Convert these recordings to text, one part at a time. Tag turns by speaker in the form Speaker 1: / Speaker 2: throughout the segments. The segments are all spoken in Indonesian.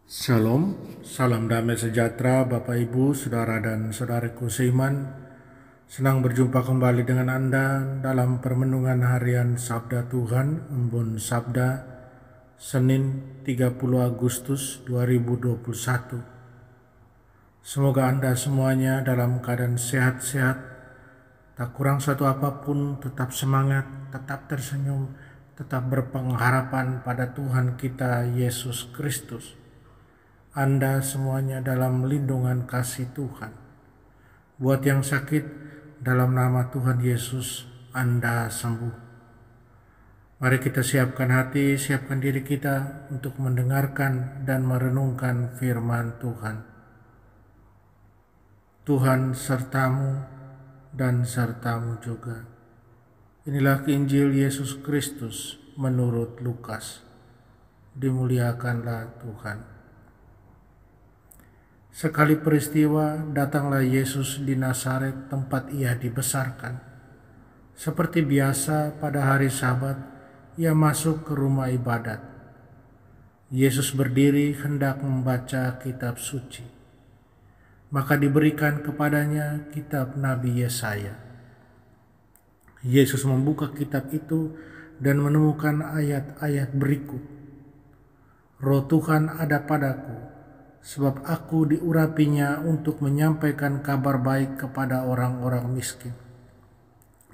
Speaker 1: Shalom, salam damai sejahtera Bapak Ibu, Saudara dan Saudariku seiman. Senang berjumpa kembali dengan Anda dalam permenungan harian Sabda Tuhan, Embun Sabda, Senin 30 Agustus 2021. Semoga Anda semuanya dalam keadaan sehat-sehat, tak kurang satu apapun, tetap semangat, tetap tersenyum, tetap berpengharapan pada Tuhan kita Yesus Kristus. Anda semuanya dalam lindungan kasih Tuhan. Buat yang sakit, dalam nama Tuhan Yesus, Anda sembuh. Mari kita siapkan hati, siapkan diri kita untuk mendengarkan dan merenungkan firman Tuhan. Tuhan sertamu dan sertamu juga. Inilah Injil Yesus Kristus menurut Lukas. Dimuliakanlah Tuhan. Sekali peristiwa, datanglah Yesus di Nazaret tempat ia dibesarkan. Seperti biasa pada hari Sabat, ia masuk ke rumah ibadat. Yesus berdiri hendak membaca kitab suci. Maka diberikan kepadanya kitab Nabi Yesaya. Yesus membuka kitab itu dan menemukan ayat-ayat berikut. Roh Tuhan ada padaku, sebab aku diurapinya untuk menyampaikan kabar baik kepada orang-orang miskin.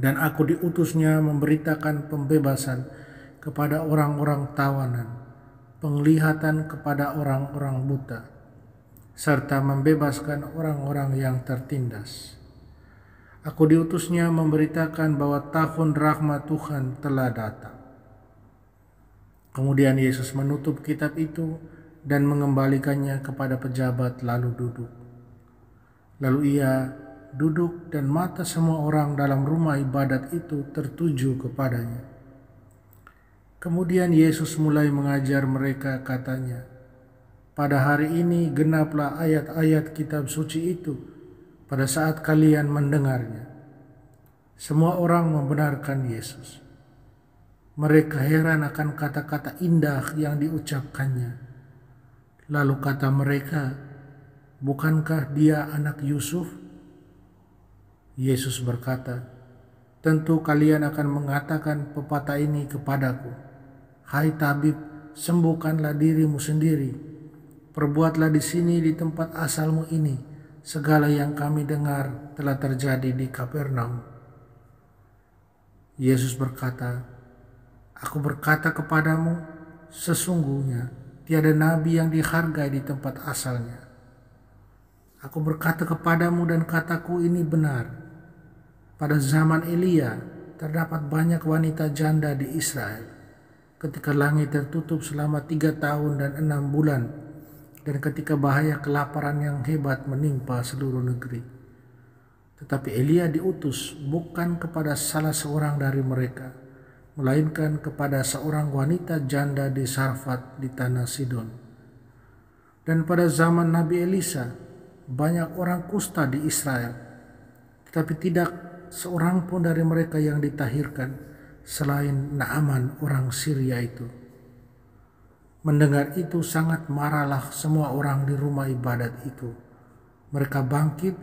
Speaker 1: Dan aku diutusnya memberitakan pembebasan kepada orang-orang tawanan, penglihatan kepada orang-orang buta, serta membebaskan orang-orang yang tertindas. Aku diutusnya memberitakan bahwa tahun rahmat Tuhan telah datang. Kemudian Yesus menutup kitab itu dan mengembalikannya kepada pejabat lalu duduk. Lalu ia duduk dan mata semua orang dalam rumah ibadat itu tertuju kepadanya. Kemudian Yesus mulai mengajar mereka, katanya, "Pada hari ini genaplah ayat-ayat kitab suci itu pada saat kalian mendengarnya." Semua orang membenarkan Yesus. Mereka heran akan kata-kata indah yang diucapkannya. Lalu kata mereka, "Bukankah dia anak Yusuf?" Yesus berkata, "Tentu kalian akan mengatakan pepatah ini kepadaku, 'Hai tabib, sembuhkanlah dirimu sendiri. Perbuatlah di sini di tempat asalmu ini segala yang kami dengar telah terjadi di Kapernaum.'" Yesus berkata, "Aku berkata kepadamu, sesungguhnya tiada nabi yang dihargai di tempat asalnya. Aku berkata kepadamu dan kataku ini benar. Pada zaman Elia terdapat banyak wanita janda di Israel, ketika langit tertutup selama 3 tahun dan 6 bulan, dan ketika bahaya kelaparan yang hebat menimpa seluruh negeri. Tetapi Elia diutus bukan kepada salah seorang dari mereka, melainkan kepada seorang wanita janda di Sarfat di tanah Sidon. Dan pada zaman Nabi Elisa, banyak orang kusta di Israel, tetapi tidak seorang pun dari mereka yang ditahirkan, selain Naaman orang Syria itu." Mendengar itu sangat marahlah semua orang di rumah ibadat itu. Mereka bangkit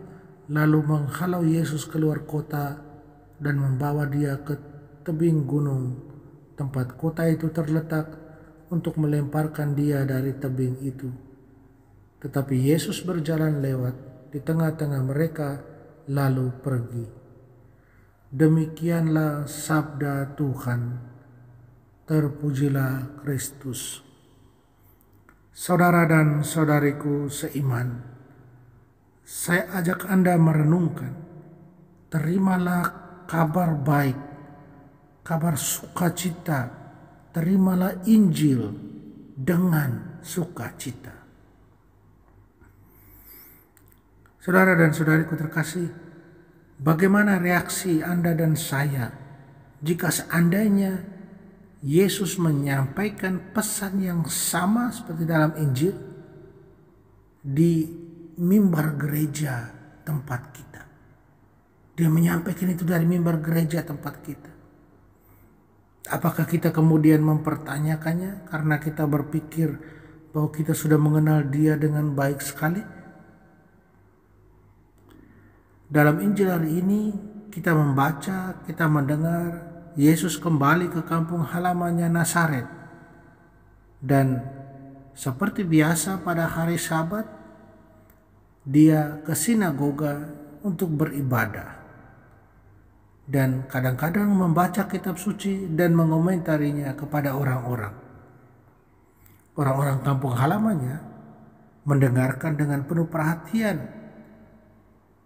Speaker 1: lalu menghalau Yesus keluar kota dan membawa dia ke tebing gunung tempat kota itu terletak untuk melemparkan dia dari tebing itu. Tetapi Yesus berjalan lewat di tengah-tengah mereka lalu pergi. Demikianlah sabda Tuhan. Terpujilah Kristus. Saudara dan saudariku seiman, saya ajak Anda merenungkan, terimalah kabar baik, kabar sukacita, terimalah Injil dengan sukacita. Saudara dan saudariku terkasih, bagaimana reaksi Anda dan saya jika seandainya Yesus menyampaikan pesan yang sama seperti dalam Injil di mimbar gereja tempat kita? Dia menyampaikan itu dari mimbar gereja tempat kita. Apakah kita kemudian mempertanyakannya karena kita berpikir bahwa kita sudah mengenal Dia dengan baik sekali? Dalam Injil hari ini kita membaca, kita mendengar Yesus kembali ke kampung halamannya Nazaret. Dan seperti biasa pada hari Sabat, Dia ke sinagoga untuk beribadah. Dan kadang-kadang membaca kitab suci dan mengomentarinya kepada orang-orang. Orang-orang kampung halamannya mendengarkan dengan penuh perhatian.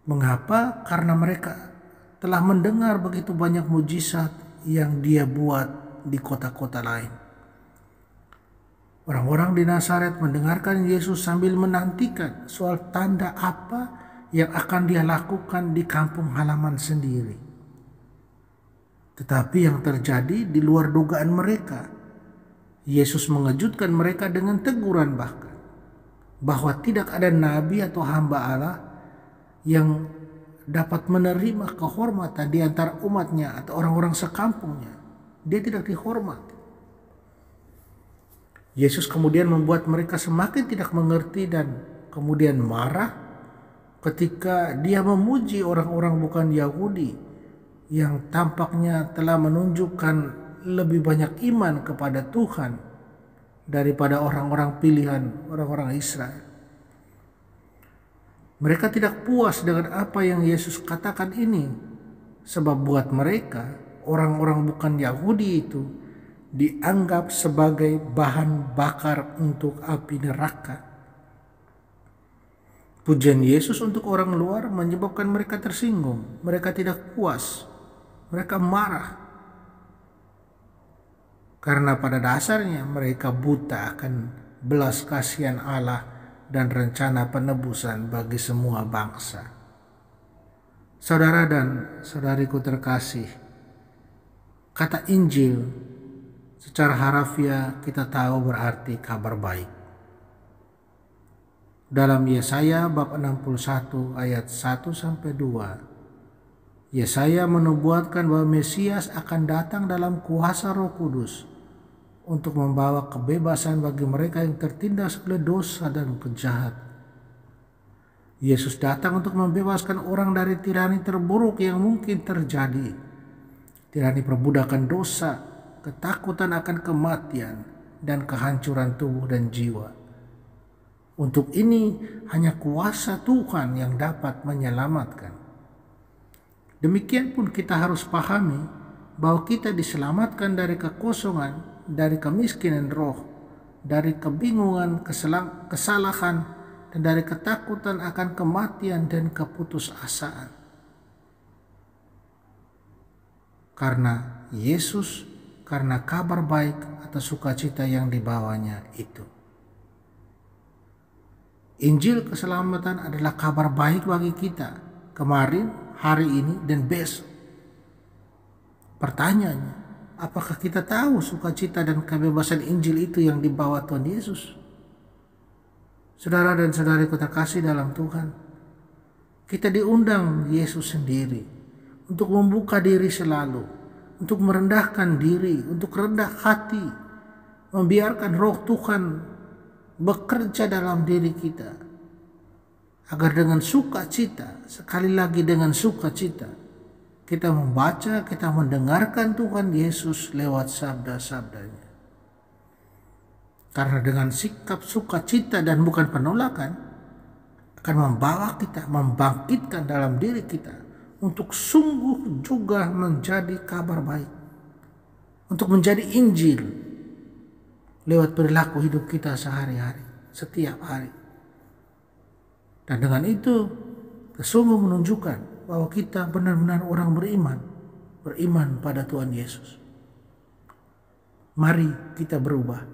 Speaker 1: Mengapa? Karena mereka telah mendengar begitu banyak mujizat yang Dia buat di kota-kota lain. Orang-orang di Nazaret mendengarkan Yesus sambil menantikan soal tanda apa yang akan Dia lakukan di kampung halaman sendiri. Tetapi yang terjadi di luar dugaan mereka. Yesus mengejutkan mereka dengan teguran bahwa tidak ada nabi atau hamba Allah yang dapat menerima kehormatan di antara umatnya atau orang-orang sekampungnya. Dia tidak dihormat. Yesus kemudian membuat mereka semakin tidak mengerti dan kemudian marah ketika Dia memuji orang-orang bukan Yahudi yang tampaknya telah menunjukkan lebih banyak iman kepada Tuhan daripada orang-orang pilihan, orang-orang Israel. Mereka tidak puas dengan apa yang Yesus katakan ini, sebab buat mereka orang-orang bukan Yahudi itu dianggap sebagai bahan bakar untuk api neraka. Pujian Yesus untuk orang luar menyebabkan mereka tersinggung, mereka tidak puas, mereka marah. Karena pada dasarnya mereka buta akan belas kasihan Allah dan rencana penebusan bagi semua bangsa. Saudara dan saudariku terkasih, kata Injil secara harafiah kita tahu berarti kabar baik. Dalam Yesaya bab 61 ayat 1-2, Yesaya menubuatkan bahwa Mesias akan datang dalam kuasa Roh Kudus untuk membawa kebebasan bagi mereka yang tertindas oleh dosa dan kejahatan. Yesus datang untuk membebaskan orang dari tirani terburuk yang mungkin terjadi. Tirani perbudakan dosa, ketakutan akan kematian, dan kehancuran tubuh dan jiwa. Untuk ini hanya kuasa Tuhan yang dapat menyelamatkan. Demikian pun kita harus pahami bahwa kita diselamatkan dari kekosongan, dari kemiskinan roh, dari kebingungan, kesalahan, dan dari ketakutan akan kematian dan keputusasaan. Karena Yesus, karena kabar baik atau sukacita yang dibawanya itu. Injil keselamatan adalah kabar baik bagi kita kemarin, hari ini, dan besok. Pertanyaannya, apakah kita tahu sukacita dan kebebasan Injil itu yang dibawa Tuhan Yesus? Saudara dan saudariku terkasih dalam Tuhan, kita diundang Yesus sendiri untuk membuka diri selalu, untuk merendahkan diri, untuk rendah hati, membiarkan Roh Tuhan bekerja dalam diri kita, agar dengan sukacita, sekali lagi dengan sukacita, kita membaca, kita mendengarkan Tuhan Yesus lewat sabda-sabdanya. Karena dengan sikap sukacita dan bukan penolakan, akan membawa kita, membangkitkan dalam diri kita untuk sungguh juga menjadi kabar baik, untuk menjadi Injil lewat perilaku hidup kita sehari-hari, setiap hari. Dan dengan itu sungguh menunjukkan bahwa kita benar-benar orang beriman pada Tuhan Yesus. Mari kita berubah.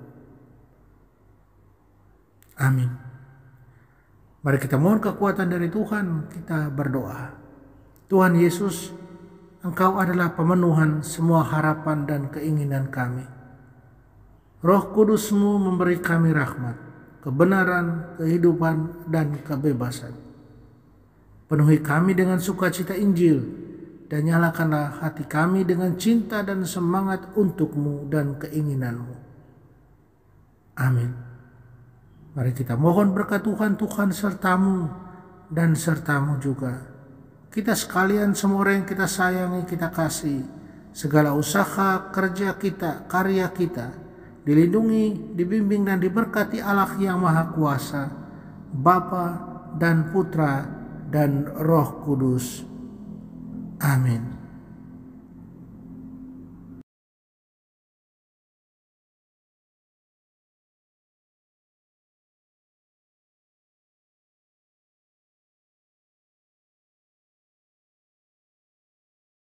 Speaker 1: Amin. Mari kita mohon kekuatan dari Tuhan, kita berdoa. Tuhan Yesus, Engkau adalah pemenuhan semua harapan dan keinginan kami. Roh Kudus-Mu memberi kami rahmat, kebenaran, kehidupan, dan kebebasan. Penuhi kami dengan sukacita Injil, dan nyalakanlah hati kami dengan cinta dan semangat untuk-Mu dan keinginan-Mu. Amin. Mari kita mohon berkat Tuhan sertamu dan sertamu juga. Kita sekalian, semua orang yang kita sayangi, kita kasih. Segala usaha, kerja kita, karya kita, dilindungi, dibimbing dan diberkati Allah yang Maha Kuasa, Bapa dan Putra dan Roh Kudus. Amin.